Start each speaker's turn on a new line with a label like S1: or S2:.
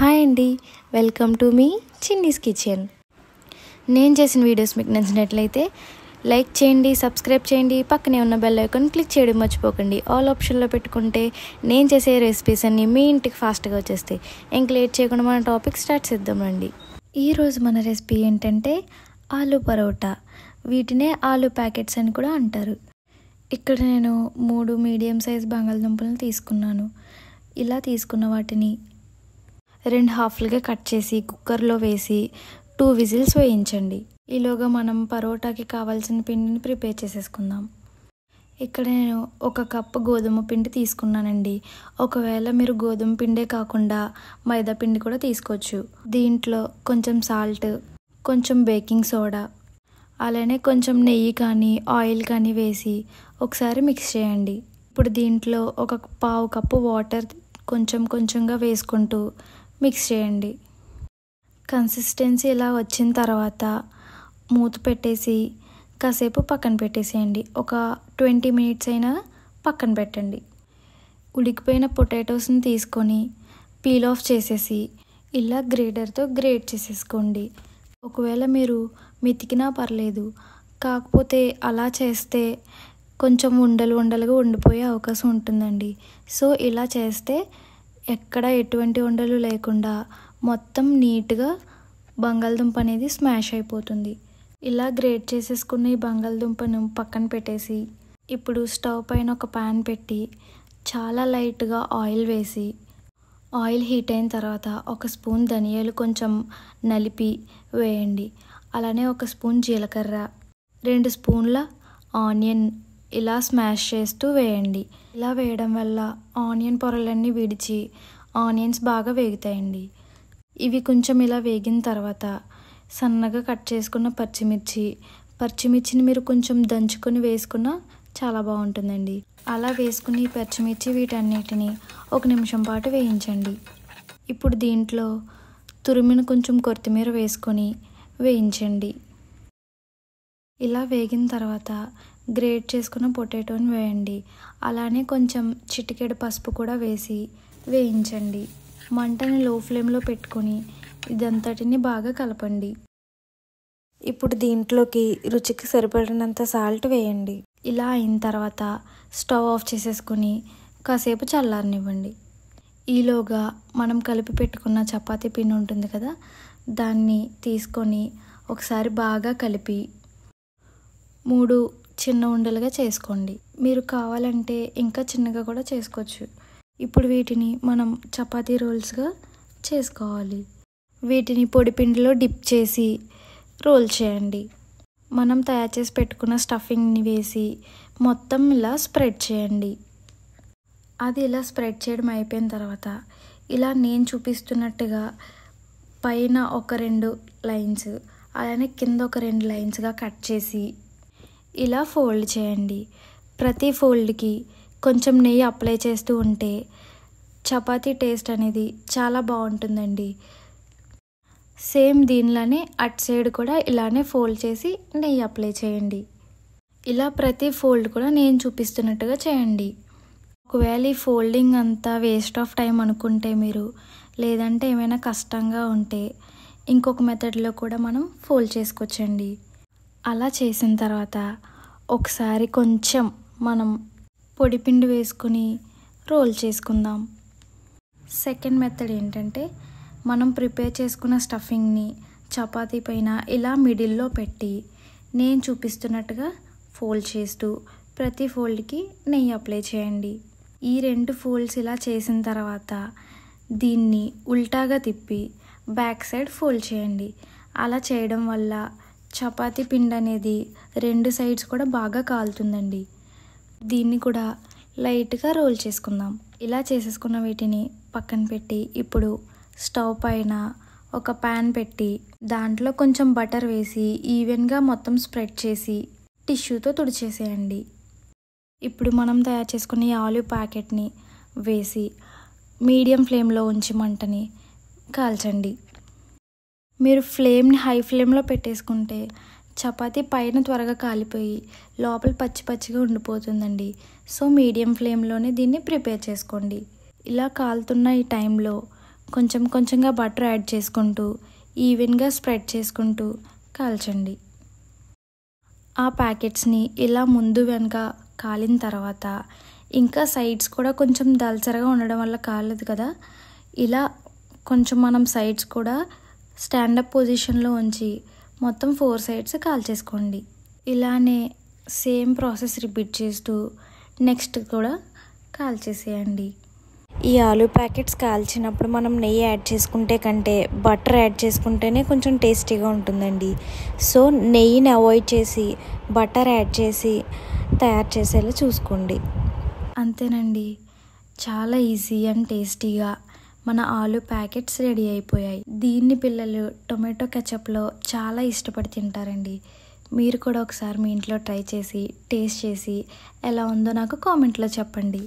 S1: Hi అండి, welcome to me Chinni's kitchen. నేను చేసిన వీడియోస్ మీకు నచ్చినట్లయితే లైక్ చేయండి, సబ్స్క్రైబ్ చేయండి, పక్కనే ఉన్న బెల్ ఐకాన్ క్లిక్ చేయడం మర్చిపోకండి. ఆల్ ఆప్షన్లో పెట్టుకుంటే నేను చేసే రెసిపీస్ అన్నీ మీ ఇంటికి ఫాస్ట్గా వచ్చేస్తాయి. ఇంక లేట్ చేయకుండా మన టాపిక్ స్టార్ట్ చేద్దామండి. ఈరోజు మన రెసిపీ ఏంటంటే ఆలు పరోటా. వీటినే ఆలు ప్యాకెట్స్ అని కూడా అంటారు. ఇక్కడ నేను 3 మీడియం సైజ్ బంగాళదుంపలను తీసుకున్నాను. ఇలా తీసుకున్న వాటిని 2 హాఫ్లుగా కట్ చేసి కుక్కర్లో వేసి 2 విజిల్స్ వేయించండి. ఈలోగా మనం పరోటాకి కావాల్సిన పిండిని ప్రిపేర్ చేసేసుకుందాం. ఇక్కడ నేను 1 కప్పు గోధుమ పిండి తీసుకున్నానండి. ఒకవేళ మీరు గోధుమ పిండే కాకుండా మైదా పిండి కూడా తీసుకోవచ్చు. దీంట్లో కొంచెం సాల్ట్, కొంచెం బేకింగ్ సోడా, అలానే కొంచెం నెయ్యి కానీ ఆయిల్ కానీ వేసి ఒకసారి మిక్స్ చేయండి. ఇప్పుడు దీంట్లో 1 కప్పు వాటర్ కొంచెంగా వేసుకుంటూ మిక్స్ చేయండి. కన్సిస్టెన్సీ ఇలా వచ్చిన తర్వాత మూత పెట్టేసి కాసేపు పక్కన పెట్టేసేయండి. ఒక 20 మినిట్స్ అయినా పక్కన పెట్టండి. ఉడికిపోయిన పొటాటోస్ని తీసుకొని పీల్ ఆఫ్ చేసేసి ఇలా గ్రేటర్తో గ్రేట్ చేసేసుకోండి. ఒకవేళ మీరు మెతికినా పర్లేదు, కాకపోతే అలా చేస్తే కొంచెం ఉండలుగా ఉండిపోయే అవకాశం ఉంటుందండి. సో ఇలా చేస్తే ఎక్కడ ఎటువంటి ఉండలు లేకుండా మొత్తం నీట్గా బంగాళదుంప అనేది స్మాష్ అయిపోతుంది. ఇలా గ్రేట్ చేసేసుకున్న ఈ బంగాళదుంపను పక్కన పెట్టేసి ఇప్పుడు స్టవ్ పైన ఒక ప్యాన్ పెట్టి చాలా లైట్గా ఆయిల్ వేసి, ఆయిల్ హీట్ అయిన తర్వాత 1 స్పూన్ ధనియాలు కొంచెం నలిపి వేయండి. అలానే 1 స్పూన్ జీలకర్ర, 2 స్పూన్ల ఆనియన్ ఇలా స్మాష్ చేస్తూ వేయండి. ఇలా వేయడం వల్ల ఆనియన్ పొరలన్నీ విడిచి ఆనియన్స్ బాగా వేగుతాయండి. ఇవి కొంచెం ఇలా వేగిన తర్వాత సన్నగా కట్ చేసుకున్న పచ్చిమిర్చిని మీరు కొంచెం దంచుకొని వేసుకున్నా చాలా బాగుంటుందండి. అలా వేసుకుని పచ్చిమిర్చి వీటన్నిటిని 1 నిమిషం పాటు వేయించండి. ఇప్పుడు దీంట్లో తురిమిన కొంచెం కొత్తిమీర వేసుకొని వేయించండి. ఇలా వేగిన తర్వాత గ్రేట్ చేసుకున్న పొటాటోని వేయండి. అలానే కొంచెం చిటికెడు పసుపు కూడా వేసి వేయించండి. మంటని లో ఫ్లేమ్లో పెట్టుకొని ఇదంతటిని బాగా కలపండి. ఇప్పుడు దీంట్లోకి రుచికి సరిపడినంత సాల్ట్ వేయండి. ఇలా అయిన తర్వాత స్టవ్ ఆఫ్ చేసేసుకొని కాసేపు చల్లారనివ్వండి. ఈలోగా మనం కలిపి పెట్టుకున్న చపాతీ పిండి ఉంటుంది కదా, దాన్ని తీసుకొని ఒకసారి బాగా కలిపి 3 చిన్న ఉండలుగా చేసుకోండి. మీరు కావాలంటే ఇంకా చిన్నగా కూడా చేసుకోవచ్చు. ఇప్పుడు వీటిని మనం చపాతీ రోల్స్గా చేసుకోవాలి. వీటిని పొడిపిండిలో డిప్ చేసి రోల్ చేయండి. మనం తయారు చేసి పెట్టుకున్న స్టఫింగ్ని వేసి మొత్తం ఇలా స్ప్రెడ్ చేయండి. అది ఇలా స్ప్రెడ్ చేయడం అయిపోయిన తర్వాత ఇలా నేను చూపిస్తున్నట్టుగా పైన ఒక 2 లైన్స్, అలానే కింద ఒక 2 లైన్స్గా కట్ చేసి ఇలా ఫోల్డ్ చేయండి. ప్రతి ఫోల్డ్కి కొంచెం నెయ్యి అప్లై చేస్తూ ఉంటే చపాతీ టేస్ట్ అనేది చాలా బాగుంటుందండి. సేమ్ దీనిలానే అటు సైడ్ కూడా ఇలానే ఫోల్డ్ చేసి నెయ్యి అప్లై చేయండి. ఇలా ప్రతి ఫోల్డ్ కూడా నేను చూపిస్తున్నట్టుగా చేయండి. ఒకవేళ ఈ ఫోల్డింగ్ అంతా వేస్ట్ ఆఫ్ టైం అనుకుంటే మీరు, లేదంటే ఏమైనా కష్టంగా ఉంటే ఇంకొక మెథడ్లో కూడా మనం ఫోల్డ్ చేసుకోవచ్చండి. అలా చేసిన తర్వాత ఒకసారి కొంచెం మనం పొడిపిండి వేసుకుని రోల్ చేసుకుందాం. సెకండ్ మెథడ్ ఏంటంటే మనం ప్రిపేర్ చేసుకున్న స్టఫింగ్ని చపాతీ పైన ఇలా మిడిల్లో పెట్టి నేను చూపిస్తున్నట్టుగా ఫోల్డ్ చేస్తూ ప్రతి ఫోల్డ్కి నెయ్యి అప్లై చేయండి. ఈ 2 ఫోల్డ్స్ ఇలా చేసిన తర్వాత దీన్ని ఉల్టాగా తిప్పి బ్యాక్ సైడ్ ఫోల్డ్ చేయండి. అలా చేయడం వల్ల చపాతీ పిండి అనేది 2 సైడ్స్ కూడా బాగా కాలుతుందండి. దీన్ని కూడా లైట్గా రోల్ చేసుకుందాం. ఇలా చేసేసుకున్న వీటిని పక్కన పెట్టి ఇప్పుడు స్టవ్ పైన ఒక ప్యాన్ పెట్టి దాంట్లో కొంచెం బటర్ వేసి ఈవెన్గా మొత్తం స్ప్రెడ్ చేసి టిష్యూతో తుడిచేసేయండి. ఇప్పుడు మనం తయారు చేసుకున్న ఈ ఆలు ప్యాకెట్ని వేసి మీడియం ఫ్లేమ్లో ఉంచి మంటని కాల్చండి. మీరు ఫ్లేమ్ని హై ఫ్లేమ్లో పెట్టేసుకుంటే చపాతీ పైన త్వరగా కాలిపోయి లోపల పచ్చిగా ఉండిపోతుందండి. సో మీడియం ఫ్లేమ్లోనే దీన్ని ప్రిపేర్ చేసుకోండి. ఇలా కాలుతున్న ఈ టైంలో కొంచెం కొంచెంగా బటర్ యాడ్ చేసుకుంటూ ఈవెన్గా స్ప్రెడ్ చేసుకుంటూ కాల్చండి. ఆ ప్యాకెట్స్ని ఇలా ముందు వెనక కాలిన తర్వాత ఇంకా సైడ్స్ కూడా కొంచెం దల్చరగా ఉండడం వల్ల కాలేదు కదా, ఇలా కొంచెం మనం సైడ్స్ కూడా స్టాండప్ పొజిషన్లో ఉంచి మొత్తం 4 సైడ్స్ కాల్చేసుకోండి. ఇలానే సేమ్ ప్రాసెస్ రిపీట్ చేస్తూ నెక్స్ట్ కూడా కాల్చేసేయండి. ఈ ఆలు ప్యాకెట్స్ కాల్చినప్పుడు మనం నెయ్యి యాడ్ చేసుకుంటే కంటే బటర్ యాడ్ చేసుకుంటేనే కొంచెం టేస్టీగా ఉంటుందండి. సో నెయ్యిని అవాయిడ్ చేసి బటర్ యాడ్ చేసి తయారు చేసేలా చూసుకోండి. అంతేనండి, చాలా ఈజీ అండ్ టేస్టీగా మన ఆలు ప్యాకెట్స్ రెడీ అయిపోయాయి. దీన్ని పిల్లలు టొమాటో కెచప్లో చాలా ఇష్టపడి తింటారండి. మీరు కూడా ఒకసారి మీ ఇంట్లో ట్రై చేసి టేస్ట్ చేసి ఎలా ఉందో నాకు కామెంట్లో చెప్పండి.